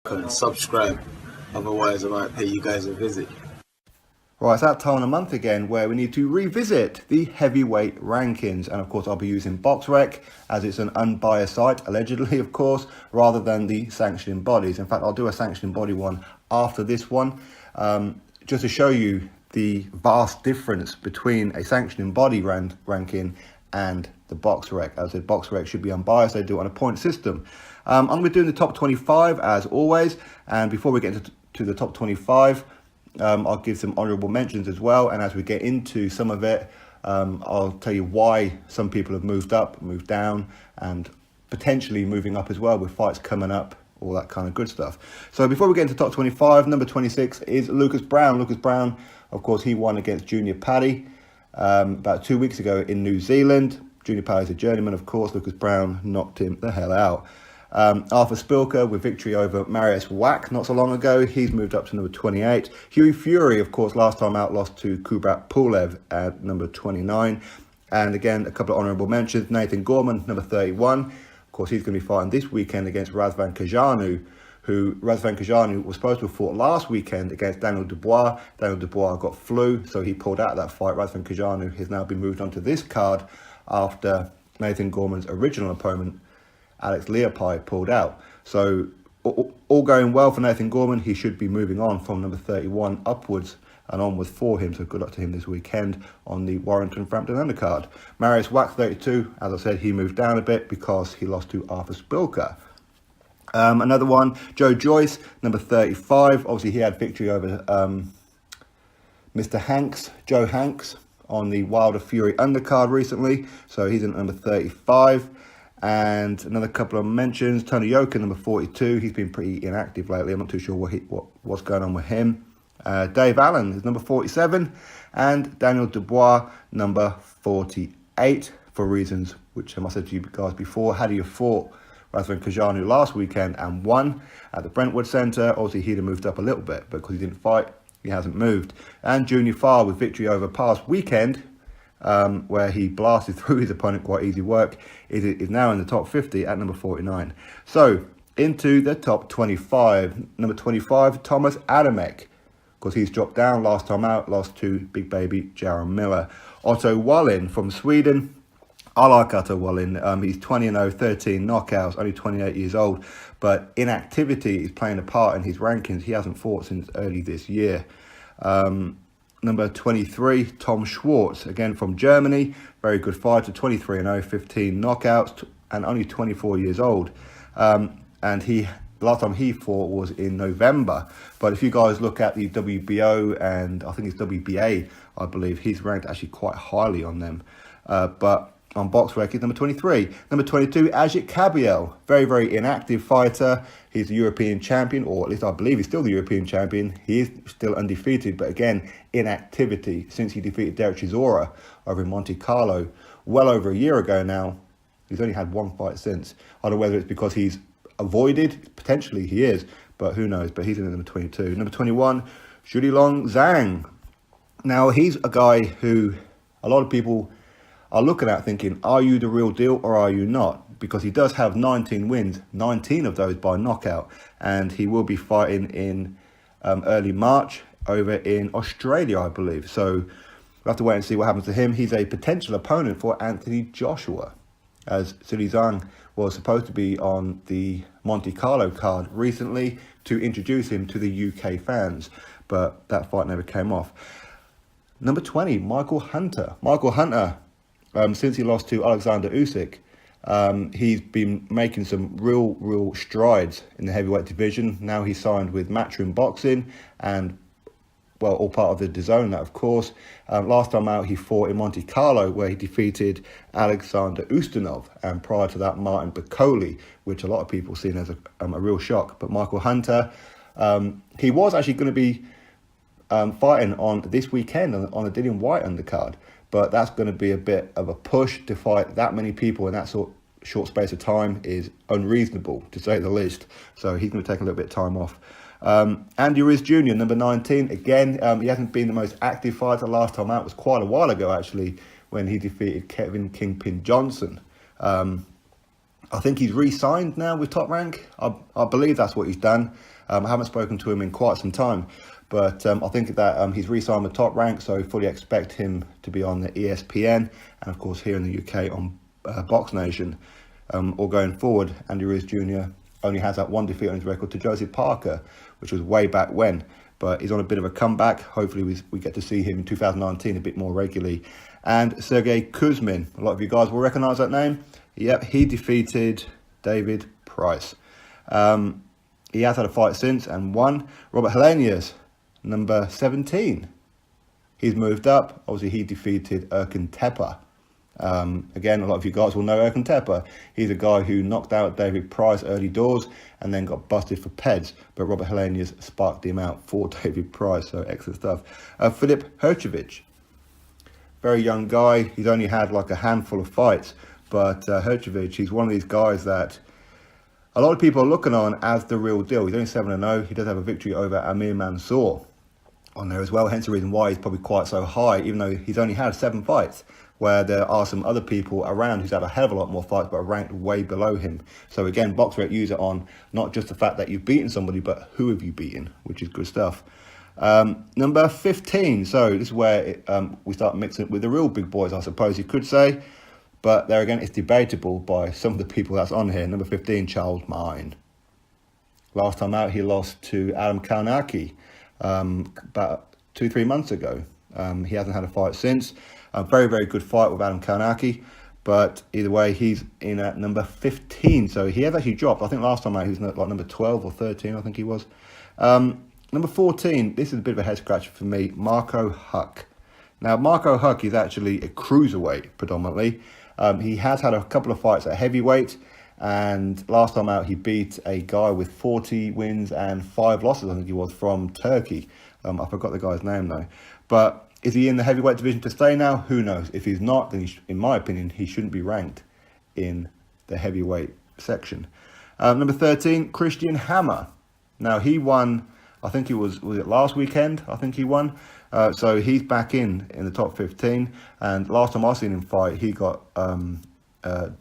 and subscribe. Otherwise, I might pay you guys a visit. Right, it's that time of the month again where we need to revisit the heavyweight rankings. And of course, I'll be using BoxRec as it's an unbiased site, allegedly, of course, rather than the sanctioning bodies. In fact, I'll do a sanctioning body one after this one, just to show you the vast difference between a sanctioning body ranking and the BoxRec. As I said, BoxRec should be unbiased. They do it on a point system. I'm going to be doing the top 25 as always. And before we get to the top 25, I'll give some honourable mentions as well, and as we get into some of it, I'll tell you why some people have moved up, moved down, and potentially moving up as well with fights coming up, all that kind of good stuff. So before we get into top 25, number 26 is Lucas Browne. Lucas Browne, of course, he won against Junior Paddy about 2 weeks ago in New Zealand. Junior Paddy's a journeyman, of course. Lucas Browne knocked him the hell out. Arthur Spilka with victory over Mariusz Wach not so long ago. He's moved up to number 28. Hughie Fury, of course, last time out lost to Kubrat Pulev at number 29. And again, a couple of honourable mentions. Nathan Gorman, number 31. Of course, he's going to be fighting this weekend against Razvan Kajanu, who Razvan Kajanu was supposed to have fought last weekend against Daniel Dubois. Daniel Dubois got flu, so he pulled out of that fight. Razvan Kajanu has now been moved onto this card after Nathan Gorman's original opponent, Alex Leopai, pulled out. So all going well for Nathan Gorman. He should be moving on from number 31 upwards and onwards for him. So good luck to him this weekend on the Warrington Frampton undercard. Mariusz Wach, 32. As I said, he moved down a bit because he lost to Arthur Spilka. Another one, Joe Joyce, number 35. Obviously, he had victory over Mr. Hanks, Joe Hanks, on the Wilder Fury undercard recently. So he's in number 35. And another couple of mentions, Tony Yoka, number 42. He's been pretty inactive lately. I'm not too sure what's going on with him. Dave Allen is number 47. And Daniel Dubois, number 48. For reasons which I said to you guys before. Had he fought Razvan Kajanu last weekend and won at the Brentwood Centre, obviously he'd have moved up a little bit. But because he didn't fight, he hasn't moved. And Junior Farr with victory over past weekend, where he blasted through his opponent, quite easy work, is now in the top 50 at number 49. So, into the top 25. Number 25, Thomas Adamek. Of course, he's dropped down last time out, lost to big baby Jaron Miller. Otto Wallin from Sweden. I like Otto Wallin. He's 20-0, 13 knockouts, only 28 years old. But inactivity is playing a part in his rankings. He hasn't fought since early this year. Number 23, Tom Schwartz, again from Germany. Very good fighter, 23-0, 15 knockouts, and only 24 years old. And the last time he fought was in November. But if you guys look at the WBO and I think it's WBA, I believe, he's ranked actually quite highly on them. But on BoxRec, he's number 23. Number 22, Ajit Kabiel. Very, very inactive fighter. He's the European champion, or at least I believe he's still the European champion. He is still undefeated, but again, inactivity since he defeated Derek Chisora over in Monte Carlo well over a year ago now. He's only had one fight since. I don't know whether it's because he's avoided. Potentially he is, but who knows. But he's in number 22. Number 21, Zhulilong Zhang. Now, he's a guy who a lot of people are looking at thinking, are you the real deal or are you not? Because he does have 19 wins, 19 of those by knockout. And he will be fighting in early March over in Australia, I believe. So we'll have to wait and see what happens to him. He's a potential opponent for Anthony Joshua, as Zhulilong Zhang was supposed to be on the Monte Carlo card recently to introduce him to the UK fans. But that fight never came off. Number 20, Michael Hunter. Michael Hunter, since he lost to Alexander Usyk, he's been making some real strides in the heavyweight division. Now he's signed with Matchroom Boxing and, well, all part of the DAZN, that of course. Last time out, he fought in Monte Carlo, where he defeated Alexander Ustinov, and prior to that, Martin Bakole, which a lot of people seen as a real shock. But Michael Hunter, he was actually going to be fighting on this weekend on the Dillian Whyte undercard. But that's going to be a bit of a push. To fight that many people in that short space of time is unreasonable, to say the least. So he's going to take a little bit of time off. Andy Ruiz Jr., number 19. Again, he hasn't been the most active fighter. Last time out was quite a while ago, actually, when he defeated Kevin Kingpin Johnson. I think he's re-signed now with Top Rank. I believe that's what he's done. I haven't spoken to him in quite some time, but I think that he's re-signed with Top Rank, so fully expect him to be on the ESPN and, of course, here in the UK on Box Nation. Or going forward, Andy Ruiz Jr. only has that one defeat on his record to Joseph Parker, which was way back when. But he's on a bit of a comeback. Hopefully we get to see him in 2019 a bit more regularly. And Sergey Kuzmin, a lot of you guys will recognise that name. Yep, he defeated David Price. He has had a fight since and won. Robert Helenius, number 17. He's moved up. Obviously, he defeated Erkan Tepe. Again, a lot of you guys will know Erkan Tepe. He's a guy who knocked out David Price early doors and then got busted for PEDs. But Robert Helenius sparked him out for David Price, so excellent stuff. Filip Hrgović, very young guy. He's only had like a handful of fights. But Hrgović, he's one of these guys that a lot of people are looking on as the real deal. He's only 7-0. He does have a victory over Amir Mansour on there as well. Hence the reason why he's probably quite so high, even though he's only had 7 fights. Where there are some other people around who's had a hell of a lot more fights but are ranked way below him. So again, BoxRec use it on not just the fact that you've beaten somebody, but who have you beaten, which is good stuff. Number 15. So this is where we start mixing it with the real big boys, I suppose you could say. But there again, it's debatable by some of the people that's on here. Number 15, Charles Mine. Last time out, he lost to Adam Kownacki about 2-3 months ago. He hasn't had a fight since. A very, very good fight with Adam Kownacki. But either way, he's in at number 15. So he has actually dropped. I think last time out, he was like number 12 or 13, I think he was. Number 14, this is a bit of a head scratcher for me, Marco Huck. Now, Marco Huck is actually a cruiserweight predominantly. He has had a couple of fights at heavyweight. And last time out, he beat a guy with 40 wins and 5 losses, I think he was, from Turkey. I forgot the guy's name though. But is he in the heavyweight division to stay now? Who knows? If he's not, then in my opinion, he shouldn't be ranked in the heavyweight section. Number 13, Christian Hammer. Now, he won, I think it was it last weekend? I think he won. So he's back in the top 15. And last time I seen him fight, he got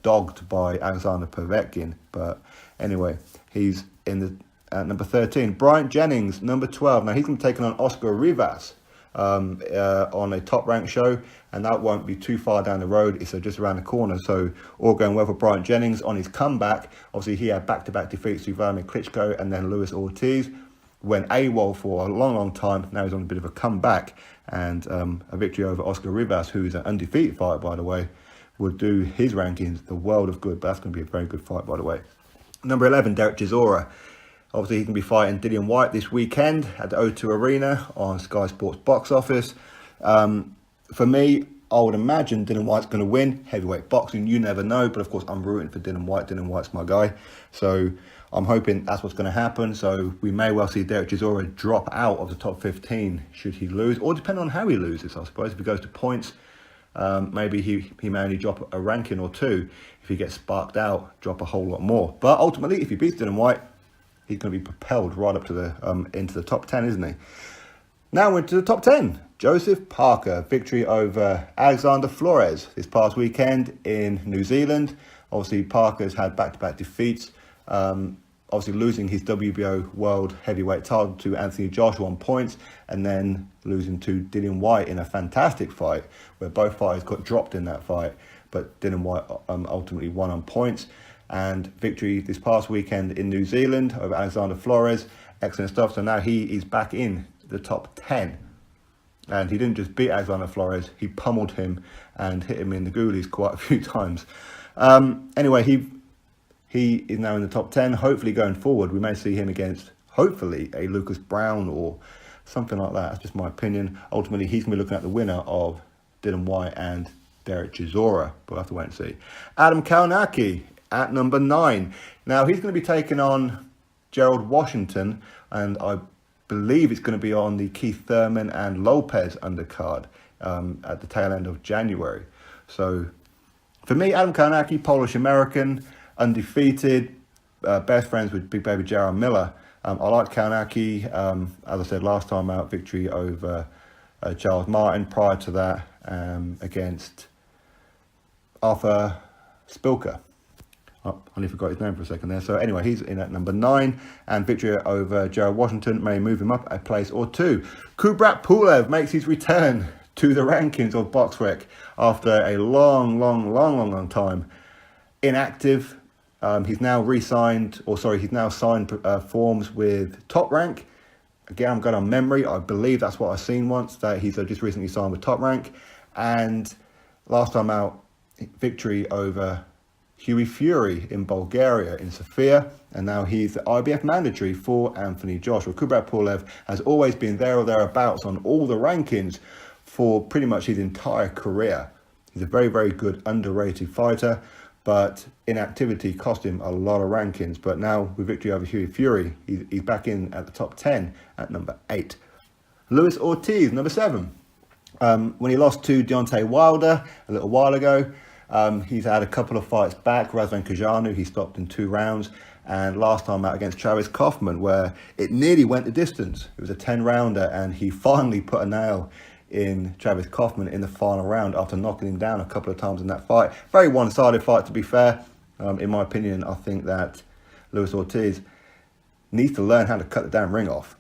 dogged by Alexander Povetkin. But anyway, he's in the number 13. Bryant Jennings, number 12. Now, he's going to be taking on Oscar Rivas. On a Top Rank show, and that won't be too far down the road. It's just around the corner, so all going well for Bryant Jennings on his comeback. Obviously, he had back-to-back defeats to Vladimir Klitschko and then Luis Ortiz. Went AWOL for a long, long time. Now he's on a bit of a comeback, and a victory over Oscar Rivas, who is an undefeated fighter, by the way, would do his rankings the world of good. But that's going to be a very good fight, by the way. Number 11, Derek Chisora. Obviously, he can be fighting Dillian Whyte this weekend at the O2 Arena on Sky Sports Box Office. For me, I would imagine Dillian Whyte's going to win. Heavyweight boxing, you never know. But, of course, I'm rooting for Dillian Whyte. Dillian Whyte's my guy. So I'm hoping that's what's going to happen. So we may well see Derek Chisora drop out of the top 15 should he lose. Or depending on how he loses, I suppose. If he goes to points, maybe he may only drop a ranking or two. If he gets sparked out, drop a whole lot more. But ultimately, if he beats Dillian Whyte, he's going to be propelled right up to the into the top 10, isn't he? Now we're into the top 10. Joseph Parker, victory over Alexander Flores this past weekend in New Zealand. Obviously, Parker's had back-to-back defeats. Obviously, losing his WBO World Heavyweight title to Anthony Joshua on points, and then losing to Dillian Whyte in a fantastic fight, where both fighters got dropped in that fight, but Dillian Whyte ultimately won on points. And victory this past weekend in New Zealand over Alexander Flores. Excellent stuff. So now he is back in the top 10. And he didn't just beat Alexander Flores, he pummeled him and hit him in the goolies quite a few times. Anyway, he is now in the top 10. Hopefully going forward, we may see him against, hopefully, a Lucas Brown or something like that. That's just my opinion. Ultimately, he's going to be looking at the winner of Dillian Whyte and Derek Chisora. But we'll have to wait and see. Adam Kownacki at number 9. Now, he's going to be taking on Gerald Washington, and I believe it's going to be on the Keith Thurman and Lopez undercard at the tail end of January. So, for me, Adam Kownacki, Polish-American, undefeated, best friends with Big Baby Jarrell Miller. I like Kownacki. As I said last time out, victory over Charles Martin. Prior to that, against Arthur Spilka. I only forgot his name for a second there. So anyway, he's in at number 9, and victory over Gerald Washington may move him up a place or 2. Kubrat Pulev makes his return to the rankings of BoxRec after a long time inactive. He's now he's now signed forms with Top Rank. Again, I'm going on memory. I believe that's what I've seen once, that he's just recently signed with Top Rank. And last time out, victory over Hughie Fury in Bulgaria, in Sofia. And now he's the IBF mandatory for Anthony Joshua. Kubrat Pulev has always been there or thereabouts on all the rankings for pretty much his entire career. He's a very good, underrated fighter. But inactivity cost him a lot of rankings. But now with victory over Hughie Fury, he's back in at the top 10 at number 8. Luis Ortiz, number 7. When he lost to Deontay Wilder a little while ago, he's had a couple of fights back. Razvan Kajanu, he stopped in 2 rounds. And last time out against Travis Kaufman, where it nearly went the distance. It was a 10-rounder, and he finally put a nail in Travis Kaufman in the final round after knocking him down a couple of times in that fight. Very one-sided fight, to be fair. In my opinion, I think that Luis Ortiz needs to learn how to cut the damn ring off.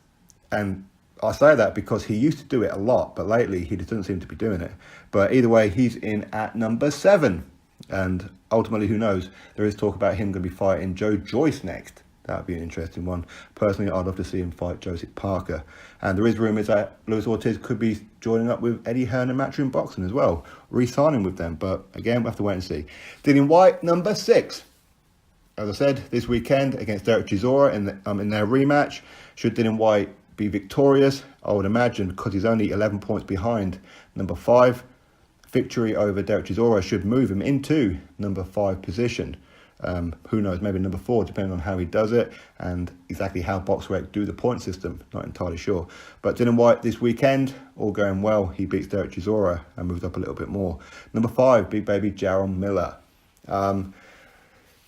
And I say that because he used to do it a lot, but lately he just doesn't seem to be doing it. But either way, he's in at number 7. And ultimately, who knows? There is talk about him going to be fighting Joe Joyce next. That would be an interesting one. Personally, I'd love to see him fight Joseph Parker. And there is rumours that Luis Ortiz could be joining up with Eddie Hearn and Matchroom Boxing as well, re-signing with them. But again, we'll have to wait and see. Dillian Whyte, number 6. As I said, this weekend against Derek Chisora in their rematch. Should Dillian Whyte be victorious, I would imagine, because he's only 11 points behind number 5, victory over Derek Chisora should move him into number 5 position. Who knows, maybe number 4, depending on how he does it and exactly how BoxRec do the point system. Not entirely sure. But Dillian Whyte this weekend, all going well. He beats Derek Chisora and moves up a little bit more. Number 5, big baby Jarrell Miller.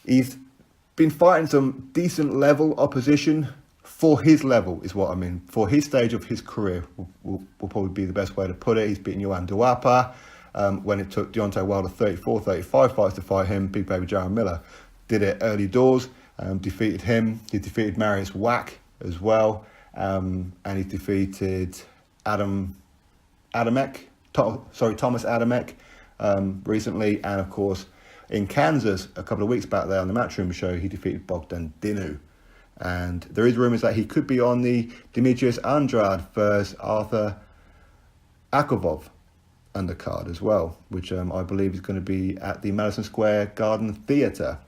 He's been fighting some decent level opposition for his level, is what I mean. For his stage of his career, will probably be the best way to put it. He's beaten Johan Duapa. When it took Deontay Wilder 34, 35 fights to fight him, big baby Jarrell Miller did it early doors, defeated him. He defeated Marius Wack as well, and he defeated Thomas Adamek recently, and of course in Kansas a couple of weeks back there on the Matchroom show, he defeated Bogdan Dinu. And there is rumours that he could be on the Demetrius Andrade versus Arthur Akovov undercard as well, which I believe is going to be at the Madison Square Garden Theatre.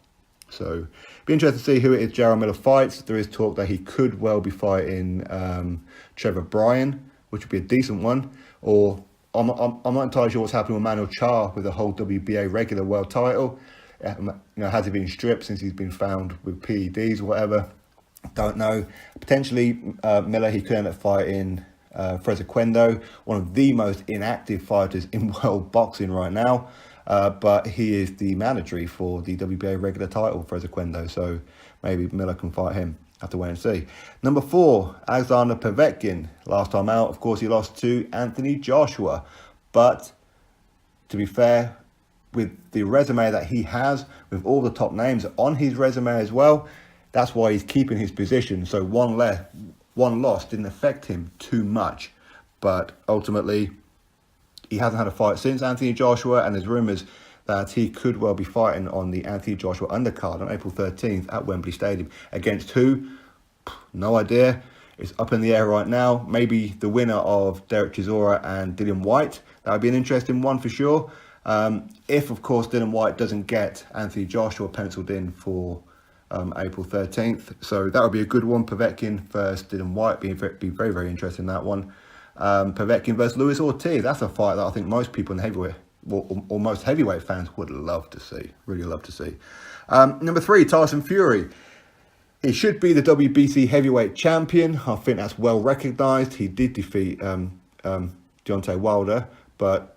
So be interested to see who it is Jarrell Miller fights. There is talk that he could well be fighting Trevor Bryan, which would be a decent one. Or I'm not entirely sure what's happening with Manuel Charr with the whole WBA regular world title. Has he been stripped since he's been found with PEDs or whatever? Don't know. Potentially Miller, he could end up fighting Fraser Quendo, one of the most inactive fighters in world boxing right now. But he is the mandatory for the WBA regular title, Fraser Quendo. So maybe Miller can fight him. Have to wait and see. Number 4, Alexander Povetkin. Last time out, of course, he lost to Anthony Joshua. But to be fair, with the resume that he has, with all the top names on his resume as well, that's why he's keeping his position. So one loss didn't affect him too much. But ultimately, he hasn't had a fight since Anthony Joshua, and there's rumours that he could well be fighting on the Anthony Joshua undercard on April 13th at Wembley Stadium. Against who? No idea. It's up in the air right now. Maybe the winner of Derek Chisora and Dillian Whyte. That would be an interesting one for sure. If, of course, Dillian Whyte doesn't get Anthony Joshua penciled in for April 13th. So that would be a good one. Povetkin versus Dillian Whyte. Be very, very interesting in that one. Povetkin versus Luis Ortiz. That's a fight that I think most people in heavyweight, or most heavyweight fans would love to see. Really love to see. Number 3, Tyson Fury. He should be the WBC heavyweight champion. I think that's well recognised. He did defeat Deontay Wilder, but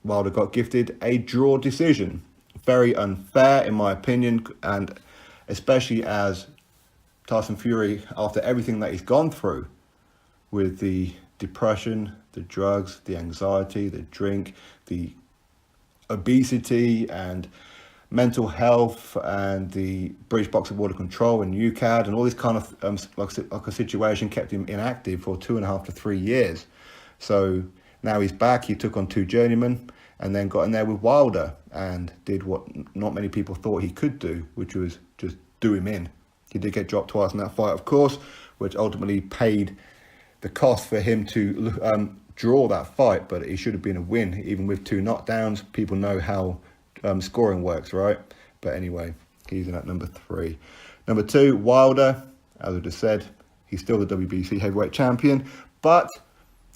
Wilder got gifted a draw decision. Very unfair, in my opinion, and especially as Tyson Fury, after everything that he's gone through with the depression, the drugs, the anxiety, the drink, the obesity, and mental health and the British Boxing Board of Control and UCAD and all this kind of like a situation kept him inactive for 2.5 to 3 years. So now he's back. He took on 2 journeymen and then got in there with Wilder and did what not many people thought he could do, which was just do him in. He did get dropped twice in that fight, of course, which ultimately paid the cost for him to draw that fight, but it should have been a win, even with 2 knockdowns. People know how scoring works, right? But anyway, he's in at number 3. Number 2, Wilder. As I just said, he's still the WBC heavyweight champion, but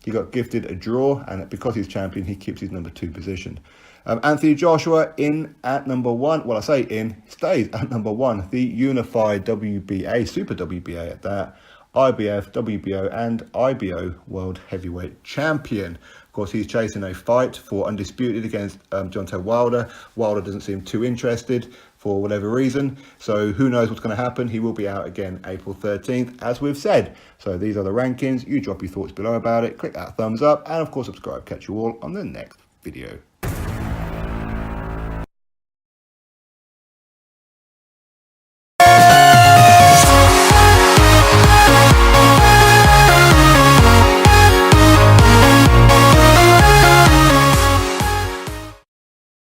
he got gifted a draw, and because he's champion, he keeps his number 2 position. Anthony Joshua in at number 1. Well, I say in, stays at number 1. The unified WBA, Super WBA at that, IBF, WBO and IBO World Heavyweight Champion. Of course, he's chasing a fight for undisputed against Deontay Wilder. Wilder doesn't seem too interested for whatever reason. So who knows what's going to happen. He will be out again April 13th, as we've said. So these are the rankings. You drop your thoughts below about it. Click that thumbs up and, of course, subscribe. Catch you all on the next video.